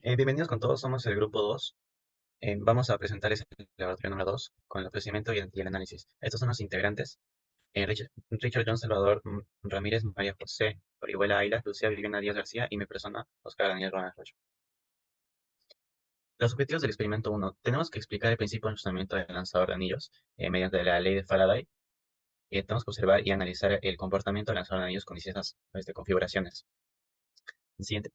Bienvenidos con todos, somos el grupo 2. Vamos a presentarles el laboratorio número 2 con el ofrecimiento y el análisis. Estos son los integrantes. Richard John Salvador Ramírez, María José Orihuela Ayla, Lucía Viviana Díaz García y mi persona, Oscar Daniel Rojas Rocha. Los objetivos del experimento 1. Tenemos que explicar el principio de funcionamiento del lanzador de anillos mediante la ley de Faraday. Tenemos que observar y analizar el comportamiento del lanzador de anillos con distintas configuraciones. Siguiente.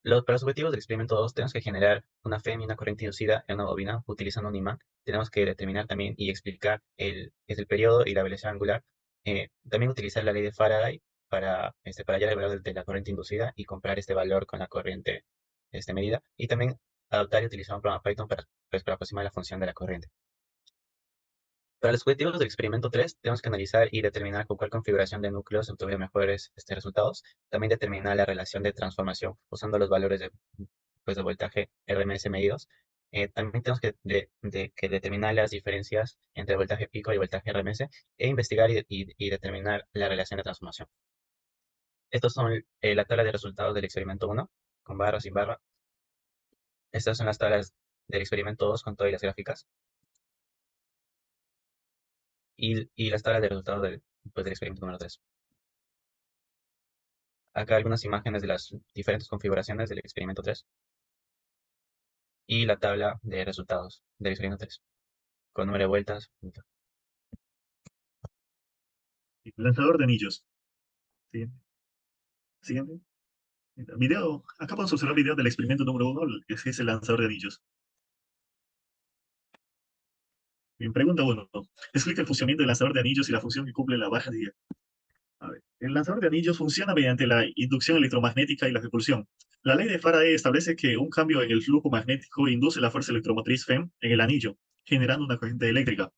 Para los objetivos del experimento 2 tenemos que generar una FEM y una corriente inducida en una bobina utilizando un imán. Tenemos que determinar también y explicar el periodo y la velocidad angular. También utilizar la ley de Faraday para hallar el valor de la corriente inducida y comparar este valor con la corriente medida. Y también adaptar y utilizar un programa Python para aproximar la función de la corriente. Para los objetivos del experimento 3, tenemos que analizar y determinar con cuál configuración de núcleos se obtuvieron mejores resultados. También determinar la relación de transformación usando los valores de voltaje RMS medidos. También tenemos que determinar las diferencias entre voltaje pico y voltaje RMS e investigar y determinar la relación de transformación. Estos son la tabla de resultados del experimento 1, con barra, sin barra. Estas son las tablas del experimento 2 con todas las gráficas. Y las tablas de resultados del experimento número 3. Acá algunas imágenes de las diferentes configuraciones del experimento 3 y la tabla de resultados del experimento 3 con número de vueltas. Lanzador de anillos. Siguiente. Siguiente. Video. Acá podemos observar video del experimento número 1, que es el lanzador de anillos. Bien, pregunta 1. Explica el funcionamiento del lanzador de anillos y la función que cumple la barra de guía. A ver, el lanzador de anillos funciona mediante la inducción electromagnética y la repulsión. La ley de Faraday establece que un cambio en el flujo magnético induce la fuerza electromotriz FEM en el anillo, generando una corriente eléctrica.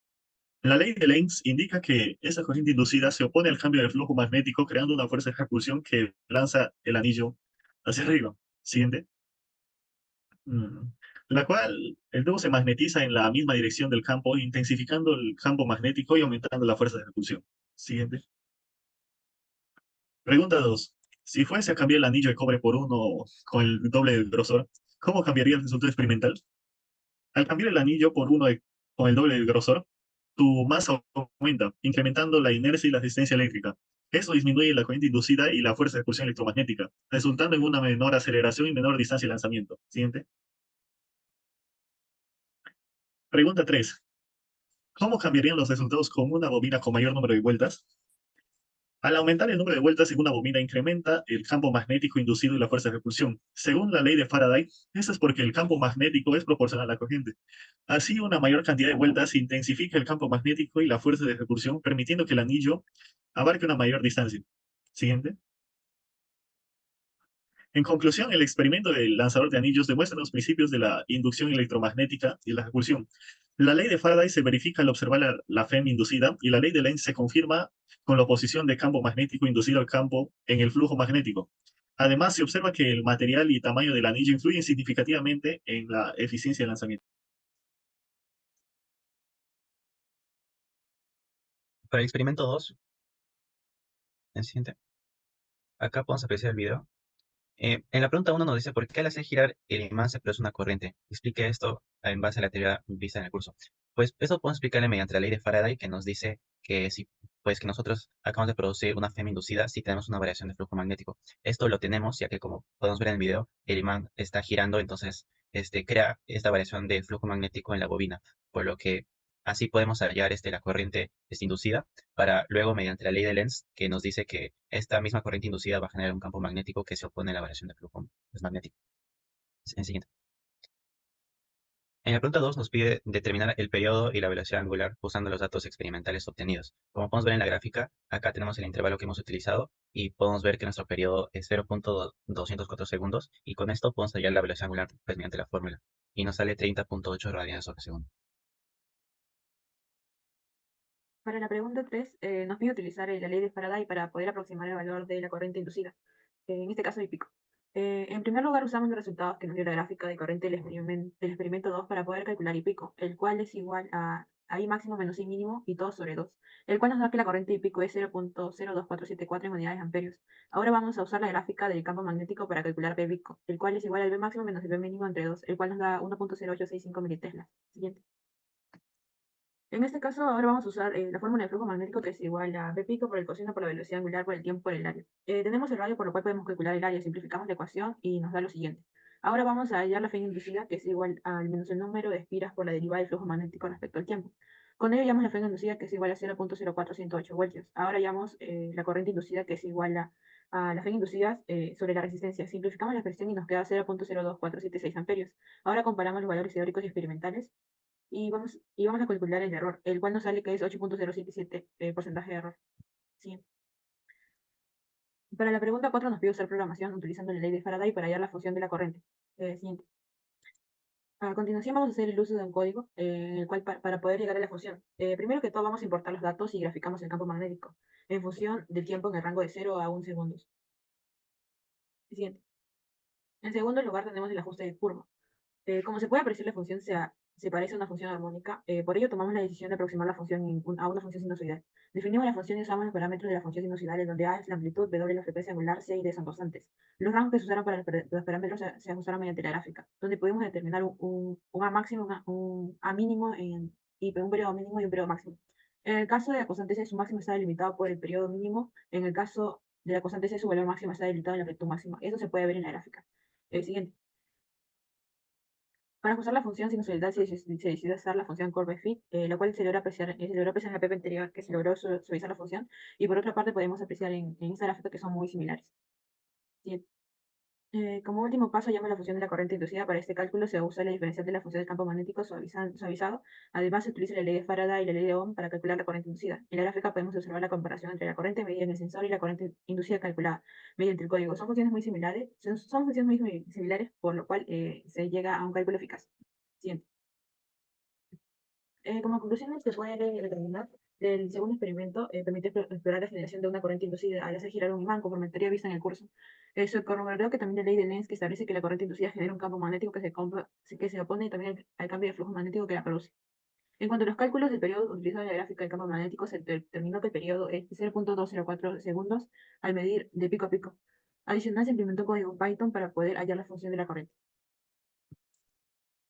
La ley de Lenz indica que esa corriente inducida se opone al cambio del flujo magnético, creando una fuerza de repulsión que lanza el anillo hacia arriba. Siguiente. Mm. La cual el tubo se magnetiza en la misma dirección del campo, intensificando el campo magnético y aumentando la fuerza de repulsión. Siguiente. Pregunta 2. Si fuese a cambiar el anillo de cobre por uno con el doble del grosor, ¿cómo cambiaría el resultado experimental? Al cambiar el anillo por con el doble del grosor, tu masa aumenta, incrementando la inercia y la resistencia eléctrica. Eso disminuye la corriente inducida y la fuerza de repulsión electromagnética, resultando en una menor aceleración y menor distancia de lanzamiento. Siguiente. Pregunta 3. ¿Cómo cambiarían los resultados con una bobina con mayor número de vueltas? Al aumentar el número de vueltas en una bobina incrementa el campo magnético inducido y la fuerza de repulsión. Según la ley de Faraday, esto es porque el campo magnético es proporcional a la corriente. Así, una mayor cantidad de vueltas intensifica el campo magnético y la fuerza de repulsión, permitiendo que el anillo abarque una mayor distancia. Siguiente. En conclusión, el experimento del lanzador de anillos demuestra los principios de la inducción electromagnética y la repulsión. La ley de Faraday se verifica al observar la FEM inducida y la ley de Lenz se confirma con la oposición de campo magnético inducido al campo en el flujo magnético. Además, se observa que el material y tamaño del anillo influyen significativamente en la eficiencia de lanzamiento. Para el experimento 2, el siguiente, acá podemos apreciar el video. En la pregunta 1 nos dice por qué al hacer girar el imán se produce una corriente. Explique esto en base a la teoría vista en el curso. Pues eso podemos explicarle mediante la ley de Faraday que nos dice que si, pues que nosotros acabamos de producir una FEM inducida si tenemos una variación de flujo magnético. Esto lo tenemos ya que como podemos ver en el video, el imán está girando, entonces crea esta variación de flujo magnético en la bobina, por lo que así podemos hallar la corriente inducida para luego, mediante la ley de Lenz, que nos dice que esta misma corriente inducida va a generar un campo magnético que se opone a la variación de flujo magnético. En siguiente. En la pregunta 2 nos pide determinar el periodo y la velocidad angular usando los datos experimentales obtenidos. Como podemos ver en la gráfica, acá tenemos el intervalo que hemos utilizado y podemos ver que nuestro periodo es 0.204 segundos y con esto podemos hallar la velocidad angular pues, mediante la fórmula y nos sale 30.8 radianes sobre segundo. Para la pregunta 3, nos pide utilizar la ley de Faraday para poder aproximar el valor de la corriente inducida, en este caso el pico. En primer lugar, usamos los resultados que nos dio la gráfica de corriente del experimento 2 para poder calcular el pico, el cual es igual a I máximo menos I mínimo y todo sobre 2, el cual nos da que la corriente de pico es 0.02474 en unidades amperios. Ahora vamos a usar la gráfica del campo magnético para calcular B pico, el cual es igual al B máximo menos el B mínimo entre 2, el cual nos da 1.0865 militeslas. Siguiente. En este caso, ahora vamos a usar la fórmula de flujo magnético, que es igual a B pico por el coseno por la velocidad angular por el tiempo por el área. Tenemos el radio, por lo cual podemos calcular el área. Simplificamos la ecuación y nos da lo siguiente. Ahora vamos a hallar la fase inducida, que es igual al menos el número de espiras por la derivada del flujo magnético respecto al tiempo. Con ello hallamos la fase inducida, que es igual a 0.04108 voltios. Ahora hallamos la corriente inducida, que es igual a la fase inducida sobre la resistencia. Simplificamos la expresión y nos queda 0.02476 amperios. Ahora comparamos los valores teóricos y experimentales y vamos a calcular el error, el cual nos sale que es 8.077 porcentaje de error. Sí. Para la pregunta 4 nos pide usar programación utilizando la ley de Faraday para hallar la función de la corriente. Siguiente. A continuación vamos a hacer el uso de un código en el cual para poder llegar a la función. Primero que todo vamos a importar los datos y graficamos el campo magnético en función del tiempo en el rango de 0 a 1 segundos. Siguiente. En segundo lugar tenemos el ajuste de curva. Como se puede apreciar, la función se parece a una función armónica, por ello tomamos la decisión de aproximar la función a una función sinusoidal. Definimos la función y usamos los parámetros de la función sinusoidal, en donde A es la amplitud, W la frecuencia angular, C y D son constantes. Los rangos que se usaron para los parámetros se ajustaron mediante la gráfica, donde pudimos determinar un A máximo, un A mínimo y un periodo mínimo y un periodo máximo. En el caso de la constante C, su máximo está delimitado por el periodo mínimo. En el caso de la constante C, su valor máximo está delimitado en la amplitud máxima. Eso se puede ver en la gráfica. El siguiente. Para ajustar la función sinusoidal se decidió usar la función curve-fit, la cual se logró apreciar en la PP anterior, que se logró suavizar la función, y por otra parte podemos apreciar en esta gráfica que son muy similares. Bien. Como último paso, llama la función de la corriente inducida. Para este cálculo se usa la diferencial de la función del campo magnético suavizado. Además, se utiliza la ley de Faraday y la ley de Ohm para calcular la corriente inducida. En la gráfica podemos observar la comparación entre la corriente medida en el sensor y la corriente inducida calculada mediante el código. Son funciones muy similares, son funciones muy similares, por lo cual se llega a un cálculo eficaz. Siguiente. Como conclusión, se puede determinar el segundo experimento permite explorar la generación de una corriente inducida al hacer girar un imán, como comentario visto en el curso. Se corroboró que también la ley de Lenz, que establece que la corriente inducida genera un campo magnético que se opone también al cambio de flujo magnético que la produce. En cuanto a los cálculos del periodo utilizado en la gráfica del campo magnético, se determinó que el periodo es 0.204 segundos al medir de pico a pico. Adicional, se implementó código Python para poder hallar la función de la corriente.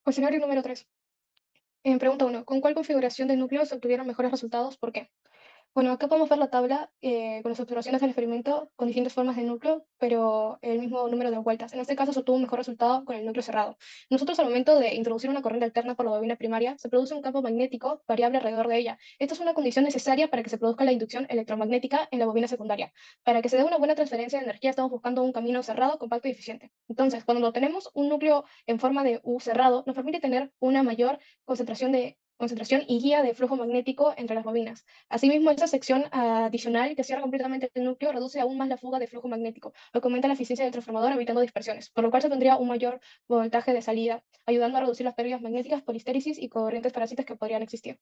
Cuestionario número 3. Pregunta 1. ¿Con cuál configuración de núcleo se obtuvieron mejores resultados? ¿Por qué? Bueno, acá podemos ver la tabla con las observaciones del experimento con distintas formas de núcleo, pero el mismo número de vueltas. En este caso se obtuvo un mejor resultado con el núcleo cerrado. Nosotros al momento de introducir una corriente alterna por la bobina primaria, se produce un campo magnético variable alrededor de ella. Esta es una condición necesaria para que se produzca la inducción electromagnética en la bobina secundaria. Para que se dé una buena transferencia de energía estamos buscando un camino cerrado, compacto y eficiente. Entonces, cuando tenemos un núcleo en forma de U cerrado, nos permite tener una mayor concentración y guía de flujo magnético entre las bobinas. Asimismo, esa sección adicional que cierra completamente el núcleo reduce aún más la fuga de flujo magnético, lo que aumenta la eficiencia del transformador evitando dispersiones, por lo cual se tendría un mayor voltaje de salida, ayudando a reducir las pérdidas magnéticas por histéresis y corrientes parásitas que podrían existir.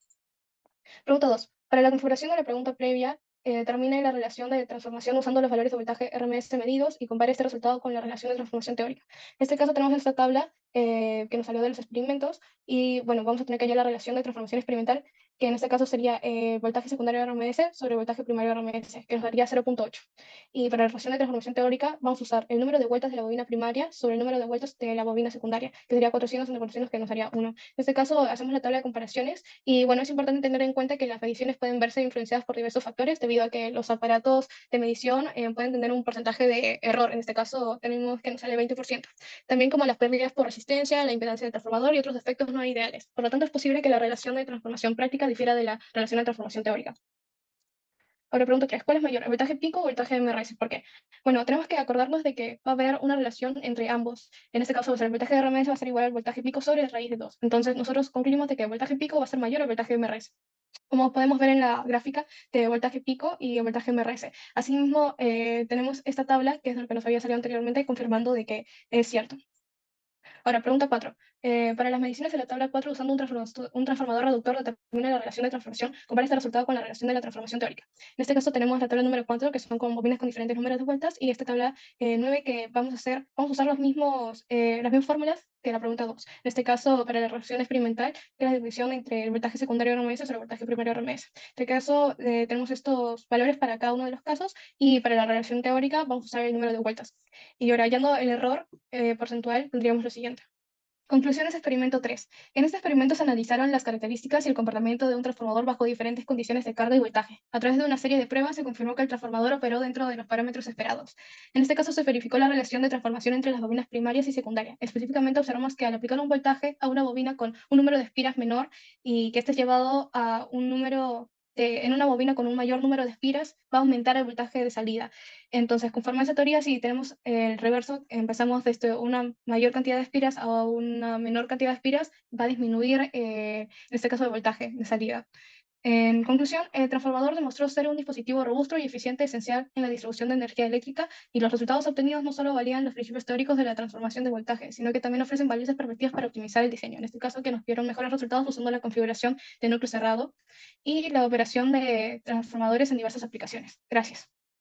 Pregunta 2. Para la configuración de la pregunta previa, determine la relación de transformación usando los valores de voltaje RMS medidos y compare este resultado con la relación de transformación teórica. En este caso tenemos esta tabla que nos salió de los experimentos y bueno, vamos a tener que hallar la relación de transformación experimental, que en este caso sería voltaje secundario RMS sobre voltaje primario RMS, que nos daría 0.8. Y para la relación de transformación teórica vamos a usar el número de vueltas de la bobina primaria sobre el número de vueltas de la bobina secundaria, que sería 400 entre 400, que nos daría 1. En este caso hacemos la tabla de comparaciones y bueno, es importante tener en cuenta que las mediciones pueden verse influenciadas por diversos factores debido a que los aparatos de medición pueden tener un porcentaje de error. En este caso tenemos que nos sale 20%. También como las pérdidas por resistencia, la impedancia del transformador y otros efectos no ideales. Por lo tanto, es posible que la relación de transformación práctica difiera de la relación de transformación teórica. Ahora pregunta 3. ¿Cuál es mayor, el voltaje pico o el voltaje MRS? ¿Por qué? Bueno, tenemos que acordarnos de que va a haber una relación entre ambos. En este caso, el voltaje de RMS va a ser igual al voltaje pico sobre raíz de 2. Entonces, nosotros concluimos de que el voltaje pico va a ser mayor al voltaje MRS, como podemos ver en la gráfica de voltaje pico y voltaje MRS. Asimismo, tenemos esta tabla, que es lo que nos había salido anteriormente, confirmando de que es cierto. Ahora, pregunta 4. Para las mediciones de la tabla 4, usando un transformador reductor, determina la relación de transformación. Compara este resultado con la relación de la transformación teórica. En este caso tenemos la tabla número 4, que son con bobinas con diferentes números de vueltas, y esta tabla 9, que vamos a usar las mismas fórmulas que la pregunta 2. En este caso, para la relación experimental, que es la división entre el voltaje secundario RMS sobre el voltaje primario RMS. En este caso, tenemos estos valores para cada uno de los casos, y para la relación teórica vamos a usar el número de vueltas. Y ahora, hallando el error porcentual, tendríamos lo siguiente. Conclusiones experimento 3. En este experimento se analizaron las características y el comportamiento de un transformador bajo diferentes condiciones de carga y voltaje. A través de una serie de pruebas se confirmó que el transformador operó dentro de los parámetros esperados. En este caso se verificó la relación de transformación entre las bobinas primarias y secundarias. Específicamente observamos que al aplicar un voltaje a una bobina con un número de espiras menor y que este es llevado a un número en una bobina con un mayor número de espiras, va a aumentar el voltaje de salida. Entonces, conforme a esa teoría, si tenemos el reverso, empezamos desde una mayor cantidad de espiras a una menor cantidad de espiras, va a disminuir, en este caso, el voltaje de salida. En conclusión, el transformador demostró ser un dispositivo robusto y eficiente, esencial en la distribución de energía eléctrica, y los resultados obtenidos no solo valían los principios teóricos de la transformación de voltaje, sino que también ofrecen valiosas perspectivas para optimizar el diseño. En este caso, que nos dieron mejores resultados usando la configuración de núcleo cerrado y la operación de transformadores en diversas aplicaciones. Gracias.